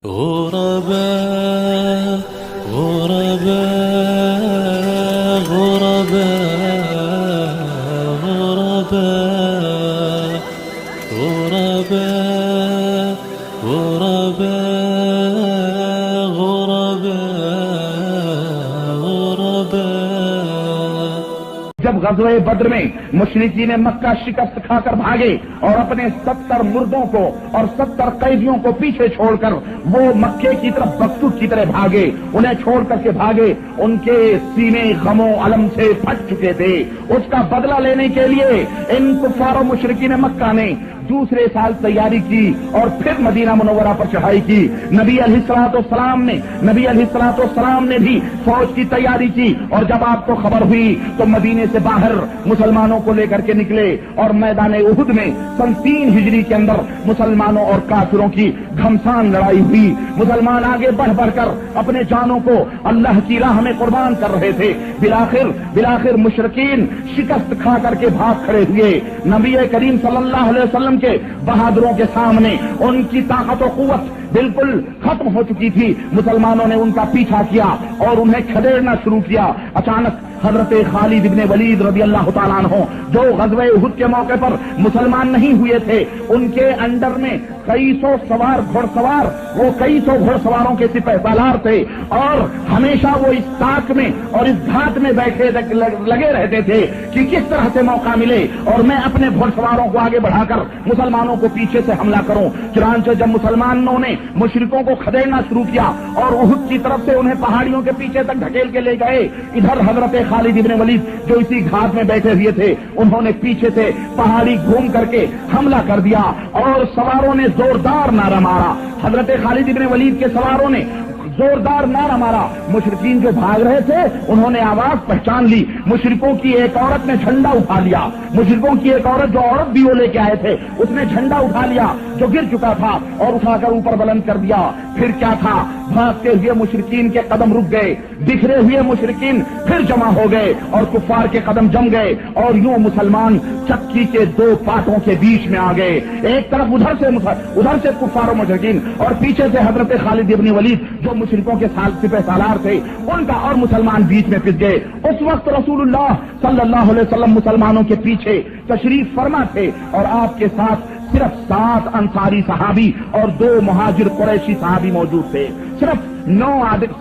غربا غربا غربا غربا غربا غربا غربا غربا. جب غزوہ بدر میں مشرکین مکہ شکست کھا کر بھاگے اور اپنے 70 مردوں کو اور 70 قیدیوں کو پیچھے چھوڑ کر وہ مکے کی طرف بختوت کی طرح بھاگے، انہیں چھوڑ کر کے بھاگے، ان کے سینے غم و الم سے پھٹ چکے تھے. اس کا بدلہ لینے کے لیے ان کفار و مشرکین مکہ نے دوسرے سال تیاری کی اور پھر مدینہ منورہ پر چڑھائی کی. نبی علیہ السلام نے بھی فوج کی تیاری کی، اور جب آپ کو خبر ہوئی تو مدینے سے باہر مسلمانوں کو لے کر کے نکلے، اور میدان احد میں سن 3 ہجری کے اندر مسلمانوں اور کافروں کی گھمسان لڑائی ہوئی. مسلمان آگے بڑھ بڑھ کر اپنے جانوں کو اللہ کی راہ میں قربان کر رہے تھے. بلاخر مشرکین شکست کھا کر کے بھاگ کھڑے ہوئے. نبی کریم صلی اللہ علیہ وسلم کے بہادروں کے سامنے ان کی طاقت و قوت بالکل ختم ہو چکی تھی. مسلمانوں نے ان کا پیچھا کیا اور انہیں کھدیڑنا شروع کیا. اچانک حضرت خالد ابن ولید رضی اللہ تعالیٰ عنہ جو غزوہ احد کے موقع پر مسلمان نہیں ہوئے تھے، ان کے انڈر میں کئی سو گھڑ سواروں کے سپہ سالار تھے، اور ہمیشہ وہ اس تاک میں اور اس گھات میں بیٹھے لگے رہتے تھے کہ کس طرح سے موقع ملے اور میں اپنے گھڑ سواروں کو آگے بڑھا کر مسلمانوں کو پیچھے سے حملہ کروں. چنانچہ جب مسلمانوں نے مشرکوں کو کھدیڑنا شروع کیا اور احد کی طرف سے انہیں پہاڑیوں کے پیچھے تک ڈھکیل کے لے گئے، ادھر حضرت خالد ابن ولید جو اسی گھاٹ میں بیٹھے ہوئے تھے، انہوں نے پیچھے سے پہاڑی گھوم کر کے حملہ کر دیا اور سواروں نے زوردار نعرہ مارا. حضرت خالد ابن ولید کے سواروں نے زوردار نعرہ مارا. مشرکین جو بھاگ رہے تھے انہوں نے آواز پہچان لی. مشرکوں کی ایک عورت نے جھنڈا اٹھا لیا. مشرکوں کی ایک عورت جو عورت بھی وہ لے کے آئے تھے، اس نے جھنڈا اٹھا لیا جو گر چکا تھا اور اٹھا کر اوپر بلند کر دیا. پھر کیا تھا، بھاگتے ہوئے مشرکین کے قدم رک گئے، بکھرے ہوئے مشرکین پھر جمع ہو گئے اور کفار کے قدم جم گئے، اور یوں مسلمان چکی کے 2 پاٹوں کے بیچ میں آ گئے. ایک طرف ادھر سے کفار و مشرکین اور پیچھے سے حضرت خالد ابن ولید جو مشرکوں کے سپہ سالار تھے ان کا، اور مسلمان بیچ میں پس گئے. اس وقت رسول اللہ صلی اللہ علیہ وسلم مسلمانوں کے پیچھے تشریف فرما تھے، اور آپ کے ساتھ صرف 7 انصاری صحابی اور 2 مہاجر قریشی صحابی موجود تھے. صرف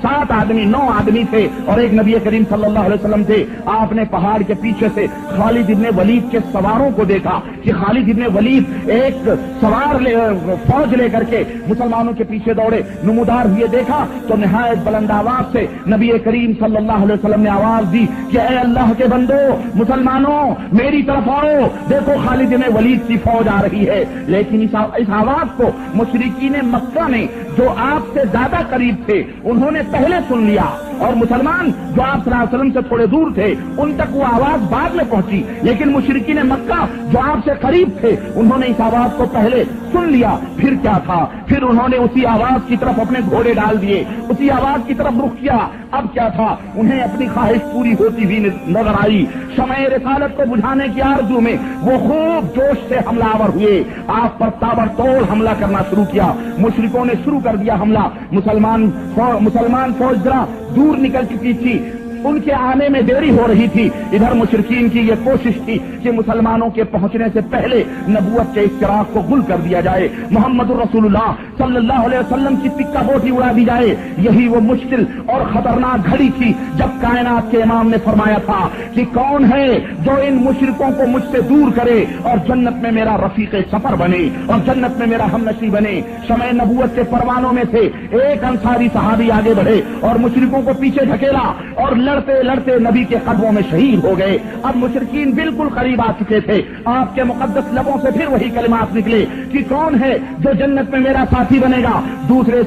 7 آدمی 9 آدمی تھے اور ایک نبی کریم صلی اللہ علیہ وسلم تھے. آپ نے پہاڑ کے پیچھے سے خالد ابن ولید کے سواروں کو دیکھا کہ خالد ابن ولید ایک فوج لے کر کے مسلمانوں کے پیچھے دوڑے. نمودار ہوئے دیکھا تو نہایت بلند آواز سے نبی کریم صلی اللہ علیہ وسلم نے آواز دی کہ اے اللہ کے بندو، مسلمانوں میری طرف آؤ، دیکھو خالد ابن ولید کی فوج آ رہی ہے. لیکن اس آواز کو مشرکین مکہ نے جو آپ سے زیادہ قریب تھے انہوں نے پہلے سن لیا، اور مسلمان جو آپ صلی اللہ علیہ وسلم سے تھوڑے دور تھے ان تک وہ آواز بعد میں پہنچی. لیکن مشرکین مکہ جو آپ سے قریب تھے انہوں نے اس آواز کو پہلے سن لیا. پھر کیا تھا، پھر انہوں نے اسی آواز کی طرف اپنے گھوڑے ڈال دیے، اسی آواز کی طرف رخ کیا. اب کیا تھا، انہیں اپنی خواہش پوری ہوتی ہوئی نظر آئی. شمع رسالت کو بجھانے کی آرزو میں وہ خوب جوش سے حملہ آور ہوئے، آپ پر تابڑتوڑ حملہ کرنا شروع کیا. مشرکوں نے شروع کر دیا حملہ. مسلمان فوج ذرا دور نکل چکی تھی، ان کے آنے میں دیری ہو رہی تھی. ادھر مشرکین کی یہ کوشش تھی کہ مسلمانوں کے پہنچنے سے پہلے نبوت کے اس چراغ کو گل کر دیا جائے، محمد الرسول اللہ صلی اللہ علیہ وسلم کی ٹکا بوٹی اڑا دی جائے. یہی وہ مشکل اور خطرناک گھڑی تھی جب کائنات کے امام نے فرمایا تھا کہ کون ہے جو ان مشرکوں کو مجھ سے دور کرے اور جنت میں میرا رفیق سفر بنے اور جنت میں میرا ہم نشیں بنے. شمع نبوت کے پروانوں میں سے ایک انصاری صحابی آگے بڑھے اور مشرکوں کو پیچھے دھکیلا اور لڑتے لڑتے نبی کے قدموں میں شہید ہو گئے. اب مشرکین بالکل قریب آ چکے تھے. آپ کے مقدس لبوں سے پھر وہی کلمات نکلے کہ کون ہے جو جنت میں میرا ساتھی بنے گا. دوسرے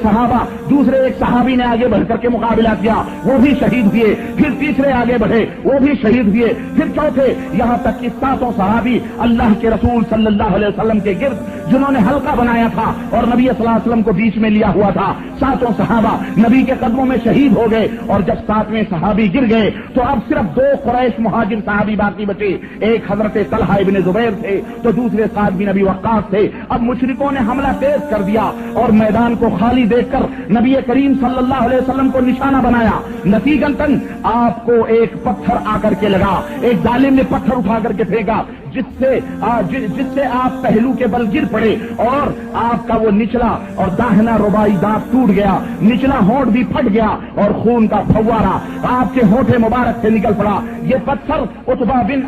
ایک صحابی نے آگے بڑھ کر کے مقابلہ کیا، وہ بھی شہید ہوئے. پھر تیسرے آگے بڑھے، وہ بھی شہید ہوئے. پھر چوتھے، یہاں تک کہ 7 صحابی اللہ کے رسول صلی اللہ علیہ وسلم کے گرد جنہوں نے حلقہ بنایا تھا اور نبی صلی اللہ علیہ وسلم کو بیچ میں لیا ہوا تھا، 7 صحابہ نبی کے قدموں میں شہید ہو گئے. اور جب 7ویں صحابی گر گئے تو اب صرف 2 قریش مہاجر صحابی باقی بچے. ایک حضرت طلحہ ابن زبیر تھے تو دوسرے سعد بن ابی وقاص تھے. اب مشرکوں نے حملہ تیز کر دیا اور میدان کو خالی دیکھ کر نبی کریم صلی اللہ علیہ وسلم کو نشانہ بنایا. نتیجتاً آپ کو ایک پتھر آ کر کے لگا, ایک ظالم نے پتھر اٹھا کر کے پھینکا جس سے آپ پہلو کے بل گر پڑے اور آپ کا وہ نچلا اور داہنا رباعی دانت ٹوٹ گیا, نچلا ہونٹ بھی پھٹ گیا اور خون کا فوارہ آپ کے ہونٹ مبارک سے نکل پڑا. یہ پتھر عتبہ بن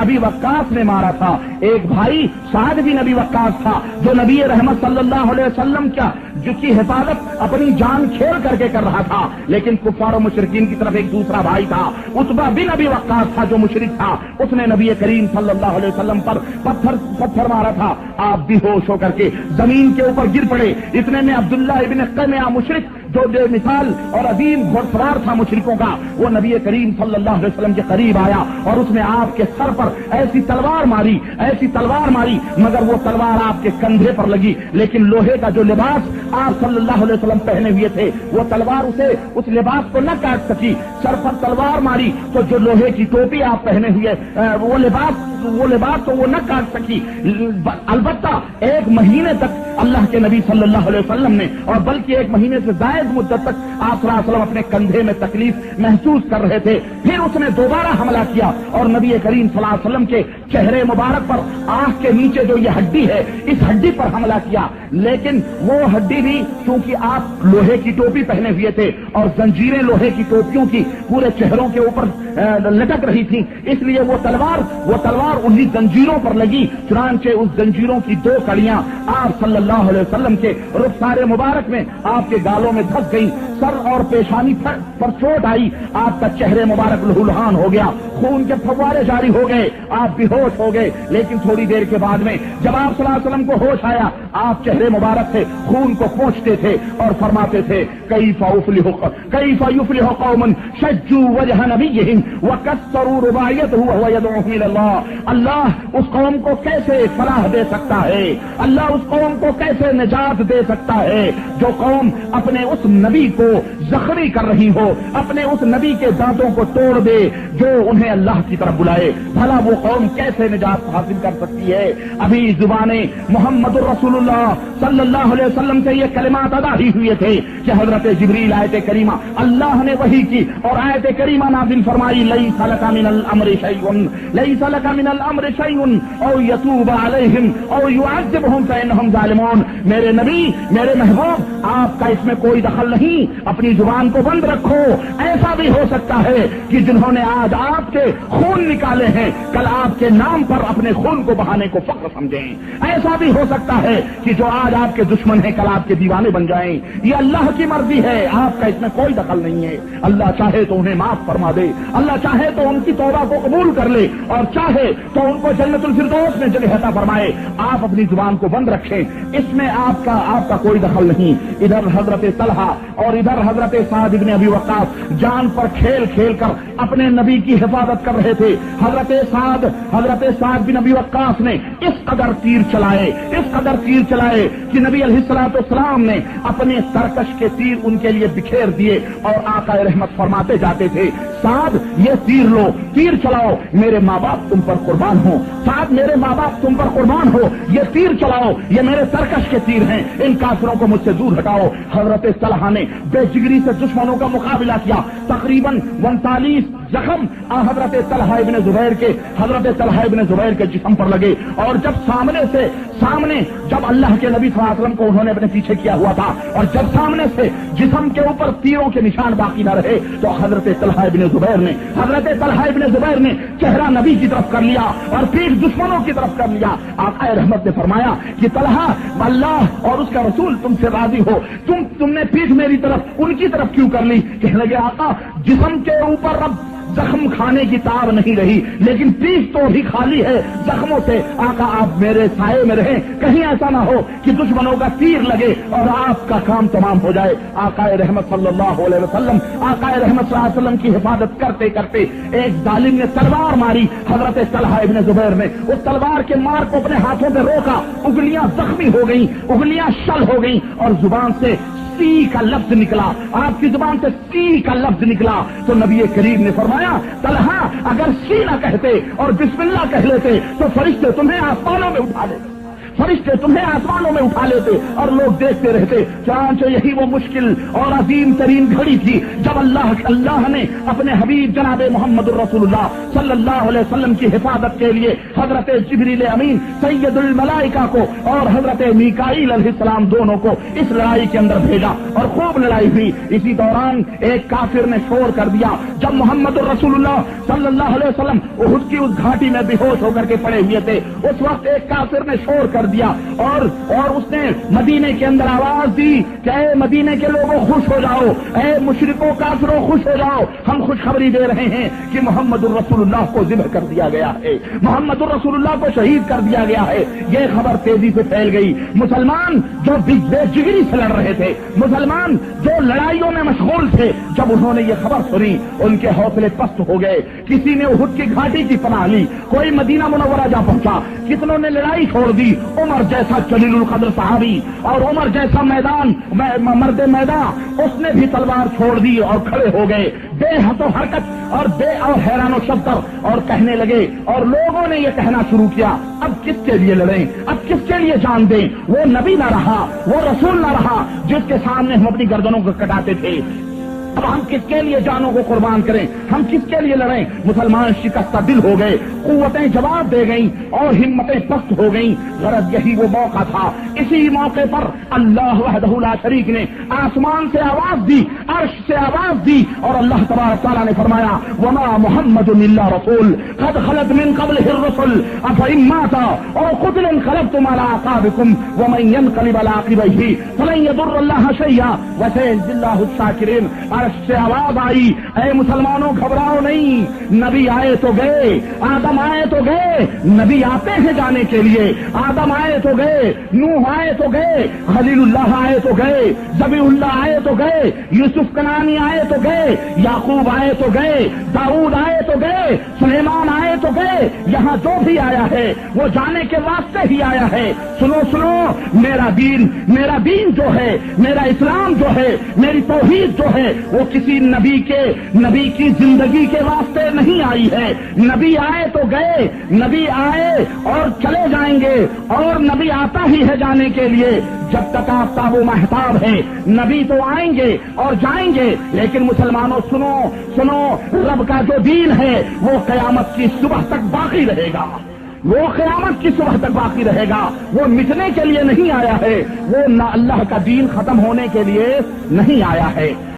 ابی وقاص نے مارا تھا. ایک بھائی سعد بن ابی وقاص تھا جو نبی رحمت صلی اللہ علیہ وسلم جس کی حفاظت اپنی جان کھیل کر کے کر رہا تھا, لیکن کفار و مشرکین کی طرف ایک دوسرا بھائی تھا عتبہ بن ابی وقاص تھا جو مشرک تھا. اس نے نبی کریم صلی اللہ علیہ وسلم پر پتھر مارا تھا. آپ بھی ہوش ہو کر کے زمین کے اوپر گر پڑے. اتنے میں عبداللہ ابن قمیہ مشرک جو بے مثال اور عظیم گھڑسوار تھا مشرکوں کا, وہ نبی کریم صلی اللہ علیہ وسلم کے قریب آیا اور اس نے آپ کے سر پر ایسی تلوار ماری مگر وہ تلوار آپ کے کندھے پر لگی, لیکن لوہے کا جو لباس آپ صلی اللہ علیہ وسلم پہنے ہوئے تھے وہ تلوار اس لباس کو نہ کاٹ سکی. سر پر تلوار ماری تو جو لوہے کی ٹوپی آپ پہنے ہوئے وہ لباس تو وہ نہ کاٹ سکی. البتہ ایک مہینے تک اللہ کے نبی صلی اللہ علیہ وسلم نے, اور بلکہ ایک مہینے سے زائد مدت تک آپ صلی اللہ علیہ وسلم اپنے کندھے میں تکلیف محسوس کر رہے تھے. پھر اس نے دوبارہ حملہ کیا اور نبی کریم صلی اللہ علیہ وسلم کے چہرے مبارک پر آنکھ کے نیچے جو یہ ہڈی ہے اس ہڈی پر حملہ کیا, لیکن وہ ہڈی بھی چونکہ آپ لوہے کی ٹوپی پہنے ہوئے تھے اور زنجیریں لوہے کی ٹوپیوں کی پورے چہروں کے اوپر لٹک رہی تھی, اس لیے وہ تلوار انہی زنجیروں پر لگی. چنانچہ اس زنجیروں کی دو کڑیاں آپ صلی اللہ علیہ وسلم کے رخسار مبارک میں آپ کے گالوں میں دھس گئی. سر اور پیشانی پر چوٹ آئی, آپ کا چہرے مبارک لہولہان ہو گیا, خون کے فوارے جاری ہو گئے, آپ بے ہوش ہو گئے. لیکن تھوڑی دیر کے بعد میں جب آپ صلی اللہ علیہ وسلم کو ہوش آیا, آپ چہرے مبارک سے خون کو پوچھتے تھے اور فرماتے تھے کیف یفلح قوم شجوا وجہ نبیہم وکسروا رباعیتہ وہو یدعوہم الی اللہ. اللہ اس قوم کو کیسے فلاح دے سکتا ہے, اللہ اس قوم کو کیسے نجات دے سکتا ہے جو قوم اپنے اس نبی کو زخمی کر رہی ہو, اپنے اس نبی کے دانتوں کو توڑ دے جو انہیں اللہ کی طرف بلائے. بھلا وہ قوم کیسے نجات حاصل کر سکتی ہے؟ ابھی زبانیں محمد الرسول اللہ صلی اللہ علیہ وسلم سے یہ کلمات ادا ہی ہوئے تھے کہ حضرت جبریل آیت کریمہ اللہ نے وحی کی اور آیت کریمہ نازل فرمائی لیس لک من الامر شیء او یتوب علیہم او یعذبہم فانہم ظالمون. میرے نبی, میرے محبوب, آپ کا اس میں کوئی دخل نہیں, اپنی زبان کو بند رکھو. ایسا بھی ہو سکتا ہے کہ جنہوں نے آج آپ کے خون نکالے ہیں کل آپ کے نام پر اپنے خون کو بہانے کو فخر سمجھیں. ایسا بھی ہو سکتا ہے کہ جو آج آپ کے دشمن ہیں کل آپ کے دیوانے بن جائیں. یہ اللہ کی مرضی ہے, آپ کا اس میں کوئی دخل نہیں ہے. اللہ چاہے تو انہیں معاف فرما دے, اللہ چاہے تو ان کی توبہ کو قبول کر لے, اور چاہے تو ان کو جنت الفردوس میں جگہ عطا فرمائے. آپ اپنی زبان کو بند رکھیں, اس میں آپ کا کوئی دخل نہیں. ادھر حضرت طلحہ اور ادھر حضرت سعد بن ابی وقاص جان پر کھیل کھیل کر اپنے نبی کی حفاظت کر رہے تھے. حضرت سعد بن ابی وقاص نے اس قدر تیر چلائے کہ نبی علیہ السلام نے اپنے سرکش کے تیر ان کے لیے بکھیر دیے اور آقا رحمت فرماتے جاتے تھے سعد یہ تیر لو, تیر چلاؤ, میرے ماں باپ تم پر قربان ہو. سعد میرے ماں باپ تم پر قربان ہو, یہ تیر چلاؤ, یہ میرے سرکش کے تیر ہیں, ان کافروں کو مجھ سے دور ہٹاؤ. حضرت طلحہ نے بے جگری سے دشمنوں کا مقابلہ کیا. تقریباً 39 زخم حضرت طلحہ ابن زبیر کے جسم پر لگے, اور جب اللہ کے نبی صلی اللہ علیہ وسلم کو انہوں نے اپنے پیچھے کیا ہوا تھا اور جب سامنے سے جسم کے اوپر تیروں کے نشان باقی نہ رہے تو حضرت طلحہ ابن زبیر نے چہرہ نبی کی طرف کر لیا اور پیٹھ دشمنوں کی طرف کر لیا. آقا رحمت نے فرمایا کہ طلحہ, اللہ اور اس کا رسول تم سے راضی ہو, تم نے پیٹھ میری طرف ان کی طرف کیوں کر لی؟ کہنے لگے آقا جسم کے اوپر اب زخم کھانے کی تاب نہیں رہی, لیکن پیٹھ تو بھی خالی ہے زخموں سے. آقا آپ میرے سائے میں رہیں, کہیں ایسا نہ ہو کہ دشمنوں کا تیر لگے اور آپ کا کام تمام ہو جائے. آقا رحمت صلی اللہ علیہ وسلم کی حفاظت کرتے کرتے ایک ظالم نے تلوار ماری. حضرت طلحہ ابن زبیر نے اس تلوار کے مار کو اپنے ہاتھوں پہ روکا, انگلیاں زخمی ہو گئیں, انگلیاں شل ہو گئیں اور زبان سے سی کا لفظ نکلا، آپ کی زبان سے سی کا لفظ نکلا، تو نبی کریم نے فرمایا طلحہ اگر سی نہ کہتے اور بسم اللہ کہہ لیتے تو فرشتے تمہیں آسمانوں میں اٹھا لیتے، فرشتے تمہیں آسمانوں میں اٹھا لیتے اور لوگ دیکھتے رہتے۔ چنانچہ یہی وہ مشکل اور عظیم ترین گھڑی تھی جب اللہ نے اپنے حبیب جناب محمد الرسول اللہ صلی اللہ علیہ وسلم کی حفاظت کے لیے حضرت جبریل امین سید الملائکہ کو اور حضرت میکائیل علیہ السلام دونوں کو اس لڑائی کے اندر بھیجا اور خوب لڑائی ہوئی۔ اسی دوران ایک کافر نے شور کر دیا جب محمد الرسول اللہ صلی اللہ علیہ وسلم احد کی اس گھاٹی میں بے ہوش ہو کر کے پڑے ہوئے تھے، اس وقت ایک کافر نے شور کر دیا اور اس نے مدینے کے اندر آواز دی کہ اے مدینے کے لوگوں خوش ہو جاؤ، اے مشرکوں کافروں خوش ہو جاؤ، ہم خوشخبری دے رہے ہیں کہ محمد الرسول اللہ کو ذبح کر دیا گیا ہے، محمد الرسول اللہ کو شہید کر دیا گیا ہے۔ یہ خبر تیزی سے پھیل گئی۔ مسلمان جو بے جگری سے لڑ رہے تھے، مسلمان جو لڑائیوں میں مشغول تھے، جب انہوں نے یہ خبر سنی ان کے حوصلے پست ہو گئے۔ کسی نے احد کی گھاٹی کی پناہ لی، کوئی مدینہ منورہ جا پہنچا، کتنوں نے لڑائی چھوڑ دی۔ عمر جیسا جلیل القدر صحابی اور عمر جیسا مرد میدان، اس نے بھی تلوار چھوڑ دی اور کھڑے ہو گئے بے حد و حرکت اور حیران و شبر، اور کہنے لگے اور لوگوں نے یہ کہنا شروع کیا اب کس کے لیے لڑیں، اب کس کے لیے جان دیں؟ وہ نبی نہ رہا، وہ رسول نہ رہا جس کے سامنے ہم اپنی گردنوں کو کٹاتے تھے، اب ہم کس کے لیے جانوں کو قربان کریں، ہم کس کے لیے لڑیں؟ مسلمان شکستہ دل ہو گئے، قوتیں جواب دے گئیں اور ہمتیں پست ہو گئیں۔ غرض یہی وہ موقع تھا، اسی موقع پر اللہ وحدہ لا شریک نے آسمان سے آواز دی، عرش سے آواز دی، اور اللہ تبارک تعالیٰ نے فرمایا وما محمد الا رسول قد خلت من قبلہ الرسل افإن مات او قتل انقلبتم على اعقابکم ومن ينقلب على عقبیہ فلن يضر اللہ شیئا وسيجزي اللہ الشاکرین۔ سے آواز آئی اے مسلمانوں گھبراؤ نہیں، نبی آئے تو گئے، آدم آئے تو گئے، نبی آتے ہیں جانے کے لیے، آدم آئے تو گئے، نوح آئے تو گئے، خلیل اللہ آئے تو گئے، ذبیح اللہ آئے تو گئے، یوسف کنانی آئے تو گئے، یعقوب آئے تو گئے، داؤد آئے تو گئے، سلیمان آئے تو گئے، یہاں جو بھی آیا ہے وہ جانے کے واسطے ہی آیا ہے۔ سنو سنو، میرا دین جو ہے، میرا اسلام جو ہے، میری توحید جو ہے وہ کسی نبی کی زندگی کے واسطے نہیں آئی ہے۔ نبی آئے تو گئے، نبی آئے اور چلے جائیں گے، اور نبی آتا ہی ہے جانے کے لیے۔ جب تک آفتاب و مہتاب ہے نبی تو آئیں گے اور جائیں گے، لیکن مسلمانوں سنو سنو، رب کا جو دین ہے وہ قیامت کی صبح تک باقی رہے گا، وہ قیامت کی صبح تک باقی رہے گا، وہ مٹنے کے لیے نہیں آیا ہے، وہ نہ اللہ کا دین ختم ہونے کے لیے نہیں آیا ہے۔